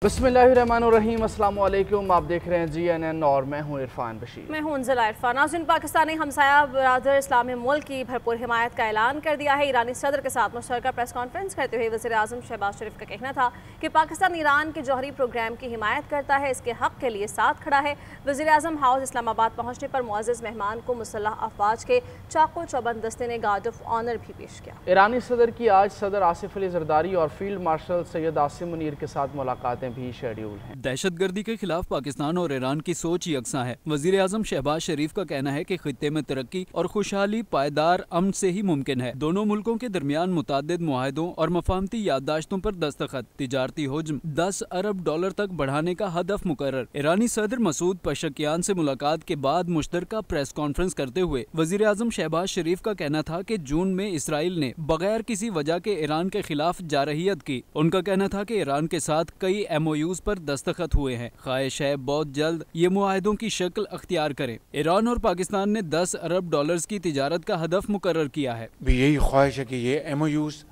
बिस्मिल्लाहिर्रहमानिर्रहीम, अस्सलाम वालेकुम। आप देख रहे हैं GNN और मैं हूं इरफान बशीर। मैं हूं उन्ज़ला इरफान। नाज़रीन, पाकिस्तानी हमसाया बरादर इस्लामी मुल्क की भरपूर हिमायत का ऐलान कर दिया है। ईरानी सदर के साथ मुश्तरका प्रेस कॉन्फ्रेंस करते हुए वज़ीर आज़म शहबाज शरीफ का कहना था कि पाकिस्तान ईरान के जौहरी प्रोग्राम की हिमायत करता है, इसके हक़ के लिए साथ खड़ा है। वज़ीर आज़म हाउस इस्लामाबाद पहुँचने पर मुअज़्ज़ज़ मेहमान को मुसल्लह अफवाज के चाको चौबंद दस्ते ने गार्ड ऑफ ऑनर भी पेश किया। ईरानी सदर की आज सदर आसिफ अली जरदारी और फील्ड मार्शल सैयद आसिम मुनीर के साथ मुलाकातें भी शेड्यूल हैं। दहशतगर्दी के खिलाफ पाकिस्तान और ईरान की सोच यकसा है। वजीर आज़म शहबाज शरीफ का कहना है कि खित्ते में तरक्की और खुशहाली पायदार अमन से ही मुमकिन है। दोनों मुल्कों के दरमियान मुतादिद मुआहदों और मफाहमती याददाश्तों पर दस्तखत, तिजारती हुज्म $10 अरब तक बढ़ाने का हदफ मुकर्रर। ईरानी सदर मसूद पशकियान से मुलाकात के बाद मुश्तरका प्रेस कॉन्फ्रेंस करते हुए वजीर आज़म शहबाज शरीफ का कहना था कि जून में इसराइल ने बगैर किसी वजह के ईरान के खिलाफ जारहियत की। उनका कहना था कि ईरान के साथ कई MOUs पर दस्तखत हुए हैं। ख्वाहिश है बहुत जल्द ये मुआहदों की शक्ल अख्तियार करें। ईरान और पाकिस्तान ने $10 अरब की तिजारत का हदफ मुकर्रर किया है। भी यही ख्वाहिश है कि ये MOUs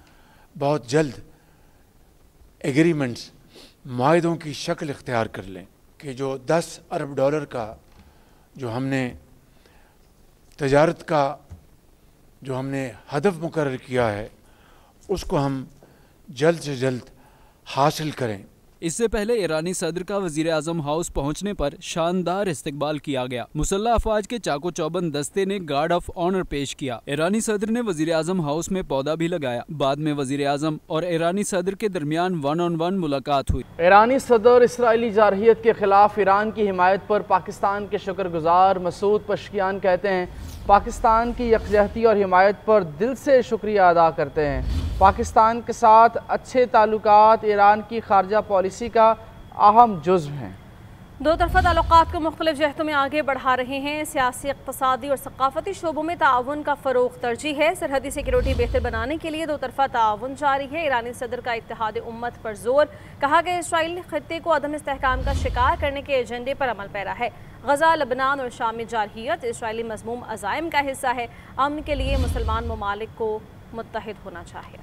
बहुत जल्द एग्रीमेंट्स मुआहदों की शक्ल इख्तियार कर लें कि जो $10 अरब का जो हमने तिजारत का जो हमने हदफ मुकर्रर किया है उसको हम जल्द से जल्द हासिल करें। इससे पहले ईरानी सदर का वजीर आज़म हाउस पहुंचने पर शानदार इस्तकबाल किया गया। मुसल्लह अफवाज के चाको चौबंद दस्ते ने गार्ड ऑफ ऑनर पेश किया। ईरानी सदर ने वजीर आज़म हाउस में पौधा भी लगाया। बाद में वजीर आज़म और ईरानी सदर के दरमियान 1-on-1 मुलाकात हुई। ईरानी सदर इसराइली जारहियत के खिलाफ ईरान की हिमायत पर पाकिस्तान के शुक्रगुजार मसूद पशकियान कहते हैं, पाकिस्तान की यकजहती और हिमायत पर दिल से शुक्रिया अदा करते हैं। पाकिस्तान के साथ अच्छे ताल्लुकात ईरान की खारजा पॉलिसी का अहम जुज़्व हैं। दो तरफ़ा ताल्लुकात को मुख्तलिफ जहतों में आगे बढ़ा रहे हैं। सियासी, इक़्तिसादी और सक़ाफ़ती शोबों में ताउन का फ़रोग़ तरजीह है। सरहदी सिक्योरिटी बेहतर बनाने के लिए दो तरफ़ा ताउन जारी है। ईरानी सदर का इत्तेहाद उम्मत पर जोर, कहा कि इसराइल खित्ते को अदम इस्तेहकाम का शिकार करने के एजेंडे पर अमल पैरा है। गज़ा, लबनान और शाम में जारहियत इसराइली मज़मूम अज़ाइम का हिस्सा है। अमन के लिए मुसलमान ममालिक को मुत्तहिद होना चाहिए।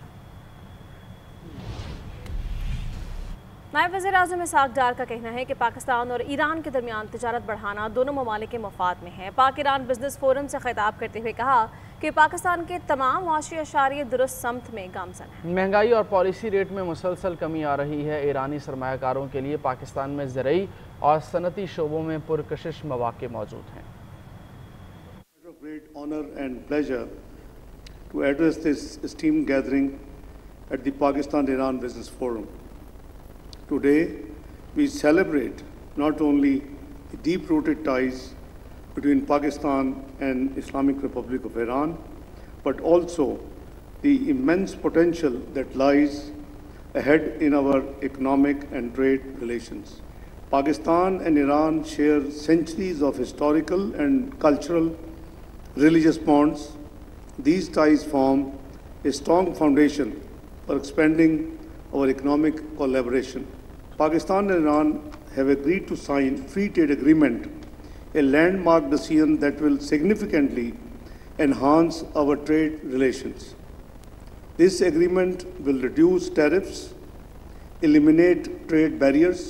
नायब वज़ीर आज़म इसहाक़ डार का कहना है कि पाकिस्तान और ईरान के दरमियान तिजारत बढ़ाना दोनों ममालिक के मफाद में है। पाक ईरान बिजनेस फोरम से खिताब करते हुए कहा कि पाकिस्तान के तमाम माशी अशारिये दुरुस्त समत में गामज़न है। महंगाई और पॉलिसी रेट में मुसलसल कमी आ रही है। ईरानी सरमायाकारों के लिए पाकिस्तान में ज़रई और सनती शोबों में पुरकशिश मौक़े मौजूद हैं। Great honor and pleasure to address this esteemed gathering at the Pakistan-Iran Business Forum. Today, we celebrate not only the deep-rooted ties between Pakistan and Islamic Republic of Iran, but also the immense potential that lies ahead in our economic and trade relations. Pakistan and Iran share centuries of historical and cultural religious bonds. These ties form a strong foundation for expanding our economic collaboration. Pakistan and Iran have agreed to sign free trade agreement, a landmark decision that will significantly enhance our trade relations. This agreement will reduce tariffs, eliminate trade barriers,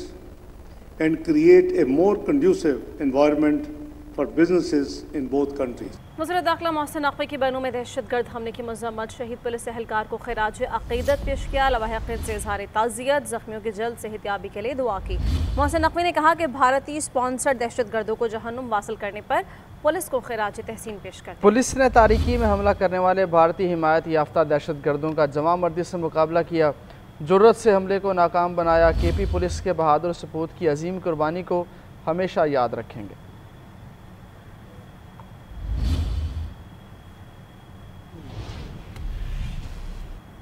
and create a more conducive environment for businesses in both countries. वज़ीर दाखिला मोहसिन नक़वी की बनू में दहशतगर्द हमले की मज़म्मत, शहीद police एहलकार को खिराज अक़ीदत पेश किया। लवाहिक़ीन से इज़हार ताज़ियत, ज़ख्मियों की जल्द सेहतियाबी के लिए दुआ की। मोहसिन नक़वी ने कहा कि भारतीय स्पॉन्सर्ड दहशतगर्दों को जहन्नुम वासिल करने पर पुलिस को खिराज तहसीन पेश कर। पुलिस ने तारीकी में हमला करने वाले भारतीय हिमायत याफ्ता दहशतगर्दों का जमा मर्दी से मुकाबला किया, जुर्रत से हमले को नाकाम बनाया। KP पुलिस के बहादुर सपूत की अजीम कुर्बानी को हमेशा याद रखेंगे।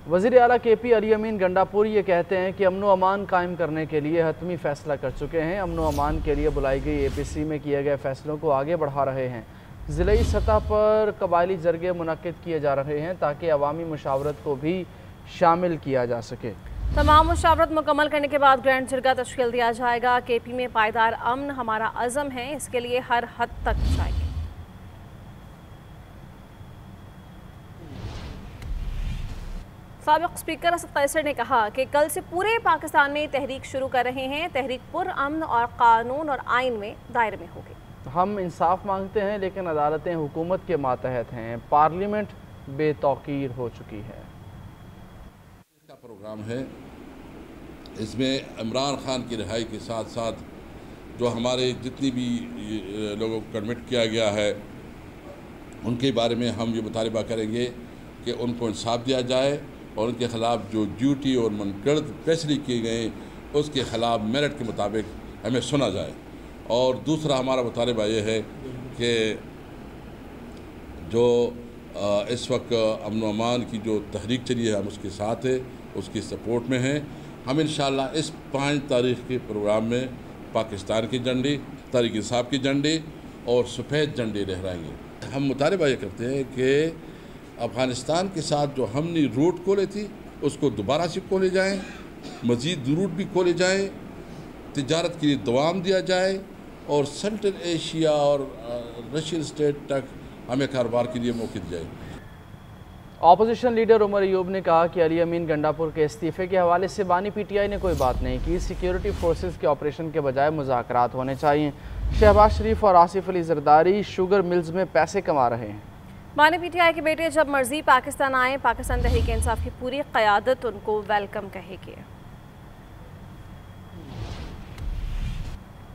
वज़ीर आला KP अली अमीन गंडापुर ये कहते हैं कि अमन व अमान कायम करने के लिए हतमी फ़ैसला कर चुके हैं। अमन व अमान के लिए बुलाई गई APC में किए गए फ़ैसलों को आगे बढ़ा रहे हैं। ज़िलाई सतह पर कबायली जरगे मुनक्किद किए जा रहे हैं ताकि अवामी मुशावरत को भी शामिल किया जा सके। तमाम मुशावरत मुकम्मल करने के बाद ग्रैंड जरगा तश्कील दिया जाएगा। KP में पायदार अमन हमारा अज़म है, इसके लिए हर हद तक जाएंगे। साबिक़ स्पीकर असद कैसर ने कहा कि कल से पूरे पाकिस्तान में तहरीक शुरू कर रहे हैं। तहरीक पुरअमन और कानून और आइन में दायरे में होगी। हम इंसाफ मांगते हैं लेकिन अदालतें हुकूमत के मातहत हैं। पार्लियामेंट बेतौकीर हो चुकी है। इसका प्रोग्राम है, इसमें इमरान खान की रिहाई के साथ साथ जो हमारे जितनी भी लोगों को कन्विक्ट किया गया है उनके बारे में हम ये मुतालबा करेंगे कि उनको इंसाफ दिया जाए और उनके ख़िलाफ़ जो ड्यूटी और मनगढ़ंत फैसले किए गए उसके ख़िलाफ़ मेरिट के मुताबिक हमें सुना जाए। और दूसरा हमारा मुतालबा ये है कि जो इस वक्त अमन व अमान की जो तहरीक चली है हम उसके साथ है, उसकी सपोर्ट में हैं। हम इंशाअल्लाह इस 5 तारीख़ के प्रोग्राम में पाकिस्तान के झंडे, तहरीक इंसाफ के झंडे और सफ़ेद झंडे लहराएंगे। हम मुतालबा ये करते हैं कि अफ़गानिस्तान के साथ जो हमने रूट खोले थी उसको दोबारा से खोले जाएँ, मज़ीद रूट भी खोले जाएँ, तिजारत के लिए दवाम दिया जाए और सेंट्रल एशिया और रशियन स्टेट तक हमें कारोबार के लिए मौके दिए जाए। अपोजिशन लीडर उमर अयूब ने कहा कि अली अमीन गंडापुर के इस्तीफ़े के हवाले से बानी पीटीआई ने कोई बात नहीं की। सिक्योरिटी फोर्सेस के ऑपरेशन के बजाय मुज़ाकरात होने चाहिए। शहबाज शरीफ और आसिफ अली जरदारी शुगर मिल्स में पैसे कमा रहे हैं। बानी पीटीआई के बेटे जब मर्जी पाकिस्तान आए, पाकिस्तान तहरीक इंसाफ की पूरी क़यादत उनको वेलकम कहेगी।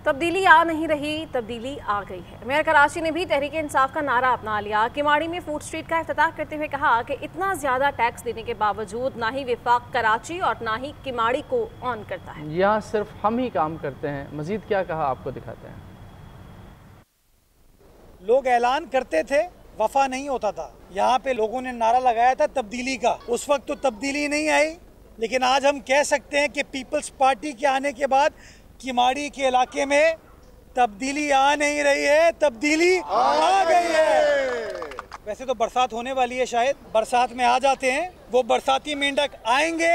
तब्दीली आ नहीं रही, तब्दीली आ गई है। मेयर कराची ने भी तहरीक इंसाफ का नारा अपना लिया। किमाड़ी में फूड स्ट्रीट का इफ्तिताह करते हुए कहा कि इतना ज़्यादा टैक्स देने के बावजूद ना ही विफाक कराची और ना ही किमाड़ी को ऑन करता है। यहाँ सिर्फ हम ही काम करते हैं। मजीद क्या कहा आपको दिखाते हैं। लोग ऐलान करते थे, वफा नहीं होता था। यहाँ पे लोगों ने नारा लगाया था तब्दीली का, उस वक्त तो तब्दीली नहीं आई, लेकिन आज हम कह सकते हैं कि पीपल्स पार्टी के आने के बाद किमाड़ी के इलाके में तब्दीली आ नहीं रही है, तब्दीली आ गई है। वैसे तो बरसात होने वाली है, शायद बरसात में आ जाते हैं। वो बरसाती मेंढक आएंगे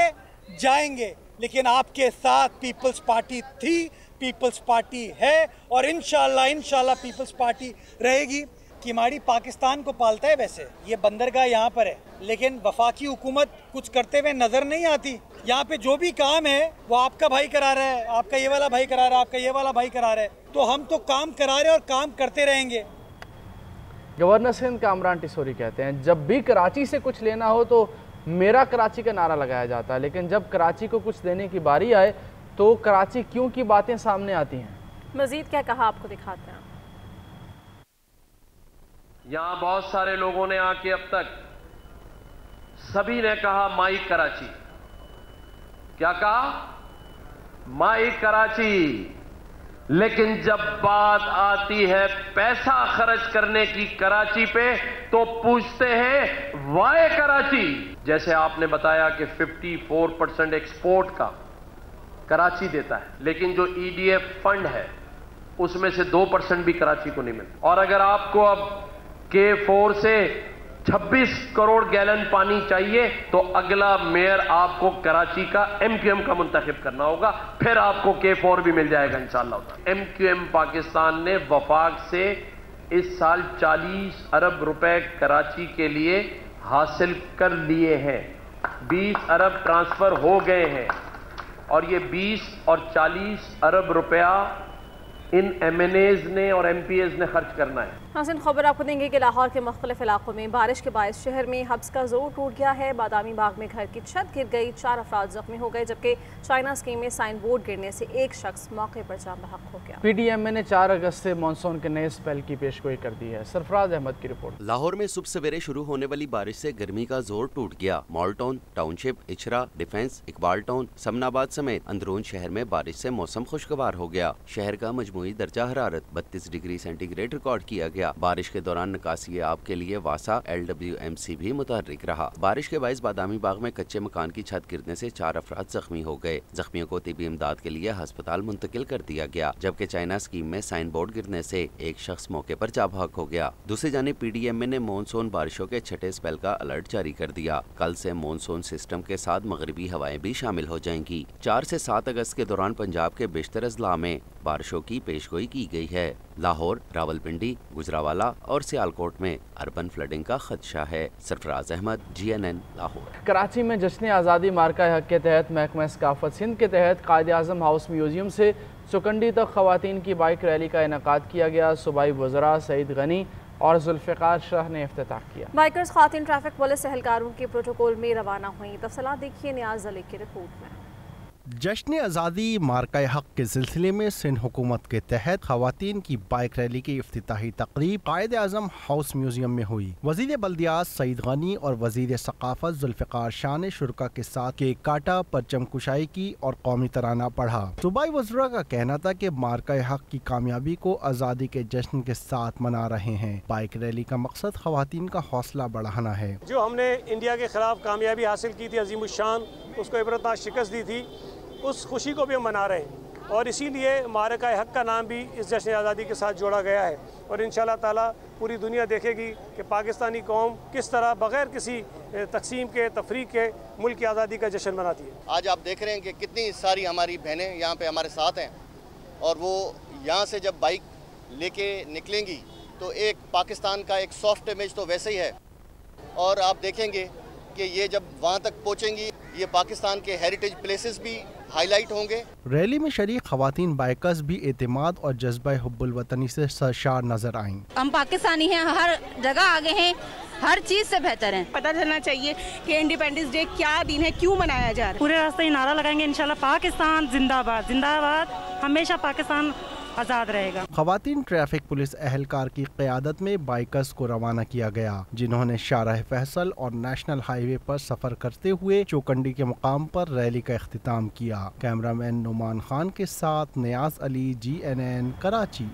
जाएंगे, लेकिन आपके साथ पीपल्स पार्टी थी, पीपल्स पार्टी है और इंशाल्लाह पीपल्स पार्टी रहेगी। किमाड़ी पाकिस्तान को पालता है। वैसे ये बंदरगाह यहाँ पर है, लेकिन वफाकी हुकूमत कुछ करते हुए नजर नहीं आती। यहाँ पे जो भी काम है वो आपका भाई करा रहा है, आपका ये वाला भाई करा रहा है, आपका ये वाला भाई करा रहा है। तो हम तो काम करा रहे हैं और काम करते रहेंगे। गवर्नर सिंध कामरान टिसोरी कहते हैं, जब भी कराची से कुछ लेना हो तो मेरा कराची का नारा लगाया जाता है, लेकिन जब कराची को कुछ देने की बारी आए तो कराची क्यों की बातें सामने आती हैं। मजीद क्या कहा आपको दिखाते हैं। यहाँ बहुत सारे लोगों ने आके अब तक सभी ने कहा माई कराची। क्या कहा? माई कराची। लेकिन जब बात आती है पैसा खर्च करने की कराची पे तो पूछते हैं वाई कराची। जैसे आपने बताया कि 54% एक्सपोर्ट का कराची देता है, लेकिन जो EDF फंड है उसमें से 2% भी कराची को नहीं मिलता। और अगर आपको अब K4 से 26 करोड़ गैलन पानी चाहिए तो अगला मेयर आपको कराची का MQM का मुंतखब करना होगा, फिर आपको K4 भी मिल जाएगा इंशाअल्लाह। MQM पाकिस्तान ने वफाक से इस साल 40 अरब रुपए कराची के लिए हासिल कर लिए हैं। 20 अरब ट्रांसफर हो गए हैं और ये 20 और 40 अरब रुपया इन MNAs ने और MPAs ने खर्च करना है। नाज़रीन, खबर आपको देंगे कि लाहौर के मुख्तलिफ इलाकों में बारिश के बायस शहर में हब्स का जोर टूट गया है। बादामी बाग में घर की छत गिर गई, 4 अफराद जख्मी हो गए, जबकि चाइना स्कीम में साइन बोर्ड गिरने से एक शख्स मौके पर जान बहक हो गया। PDMA ने 4 अगस्त से मानसून के नए स्पेल की पेशगोई कर दी है। सरफराज अहमद की रिपोर्ट। लाहौर में सुबह सवेरे शुरू होने वाली बारिश से गर्मी का जोर टूट गया। Mall town, township, Ichhra, defence, Iqbal town, Samanabad समेत अंदरून शहर में बारिश से मौसम खुशगवार हो गया। शहर का मजमूई दर्जा हरारत 32 डिग्री सेंटीग्रेड रिकॉर्ड किया गया। बारिश के दौरान निकासी आब के लिए वासा LWMC भी मुतहर्रिक रहा। बारिश के बायस बादामी बाग में कच्चे मकान की छत गिरने से 4 अफराद जख्मी हो गए। जख्मियों को तिबी इमदाद के लिए अस्पताल मुंतकिल कर दिया गया, जबकि चाइना स्कीम में साइन बोर्ड गिरने से एक शख्स मौके पर जा बहक हो गया। दूसरी जानिब PDMA ने मानसून बारिशों के छठे स्पेल का अलर्ट जारी कर दिया। कल से मानसून सिस्टम के साथ मगरिबी हवाएं भी शामिल हो जाएंगी। 4 से 7 अगस्त के दौरान पंजाब के बेशतर अजला में बारिशों की पेशगोई की गई है। लाहौर, रावलपिंडी, गुजरात گجرانوالہ اور سیالکوٹ میں اربن فلڈنگ کا خدشہ ہے۔ سرفراز احمد، GNN لاہور۔ کراچی میں جشن آزادی مارکہ حق کے تحت محکمہ ثقافت سندھ کے تحت قائد اعظم ہاؤس میوزیم سے چوکنڈی تک خواتین کی بائک ریلی کا انعقاد کیا گیا۔ صوبائی وزراء سعید غنی اور ذوالفقار شاہ نے افتتاح کیا۔ بائکرز خواتین ٹریفک پولیس اہلکاروں کے پروٹوکول میں روانہ ہوئیں۔ تفصیلات دیکھیے نیاز علی کی رپورٹ میں۔ جشن آزادی مارکہ حق کے سلسلے میں سندھ حکومت کے تحت خواتین کی بائک ریلی کی افتتاحی تقریب قائد اعظم ہاؤس میوزیم میں ہوئی۔ وزیر بلدیات سعید غنی اور وزیر ثقافت ذوالفقار شاہ نے شرکاء کے ساتھ کیک کاٹا، پرچم کشائی کی اور قومی ترانہ پڑھا۔ صوبائی وزراء کا کہنا تھا کہ مارکہ حق کی کامیابی کو آزادی کے جشن کے ساتھ منا رہے ہیں۔ بائک ریلی کا مقصد خواتین کا حوصلہ بڑھانا ہے۔ جو ہم نے انڈیا کے خلاف کامیابی حاصل کی تھی، عظیم الشان، اس کو عبرتناک شکست دی تھی، اس خوشی کو بھی ہم منا رہے ہیں، اور اسی لیے مارکہ حق کا نام بھی اس جشن آزادی کے ساتھ جوڑا گیا ہے، اور انشاءاللہ تعالی پوری دنیا دیکھے گی کہ پاکستانی قوم کس طرح بغیر کسی تقسیم کے، تفریق کے ملک کی آزادی کا جشن مناتی ہے۔ آج آپ دیکھ رہے ہیں کہ کتنی ساری ہماری بہنیں یہاں پہ ہمارے ساتھ ہیں، اور وہ یہاں سے جب بائک لے کے نکلیں گی تو ایک پاکستان کا ایک سافٹ امیج تو ویسے ہی ہے، اور آپ دیکھیں گے کہ یہ جب وہاں تک پہنچیں گی یہ پاکستان کے ہیریٹیج پلیسز بھی ہائی لائٹ ہوں گے۔ ریلی میں شریک خواتین بائکرز بھی اعتماد اور جذبہ حب الوطنی سے سرشار نظر آئیں۔ ہم پاکستانی ہیں، ہر جگہ آگے ہیں، ہر چیز سے بہتر ہیں۔ پتہ چلنا چاہیے کہ انڈیپینڈنس ڈے کیا دن ہے، کیوں منایا جا رہا ہے۔ پورے راستے ہی نعرہ لگائیں گے انشاءاللہ پاکستان زندہ باد، زندہ باد، ہمیشہ پاکستان آزاد رہے گا۔ خواتین ٹریفک پولیس اہلکار کی قیادت میں بائکرز کو روانہ کیا گیا، جنہوں نے شاہراہ فیصل اور نیشنل ہائی وے پر سفر کرتے ہوئے چوکنڈی کے مقام پر ریلی کا اختتام کیا۔ کیمرہ مین نعمان خان کے ساتھ نیاز علی، GNN کراچی۔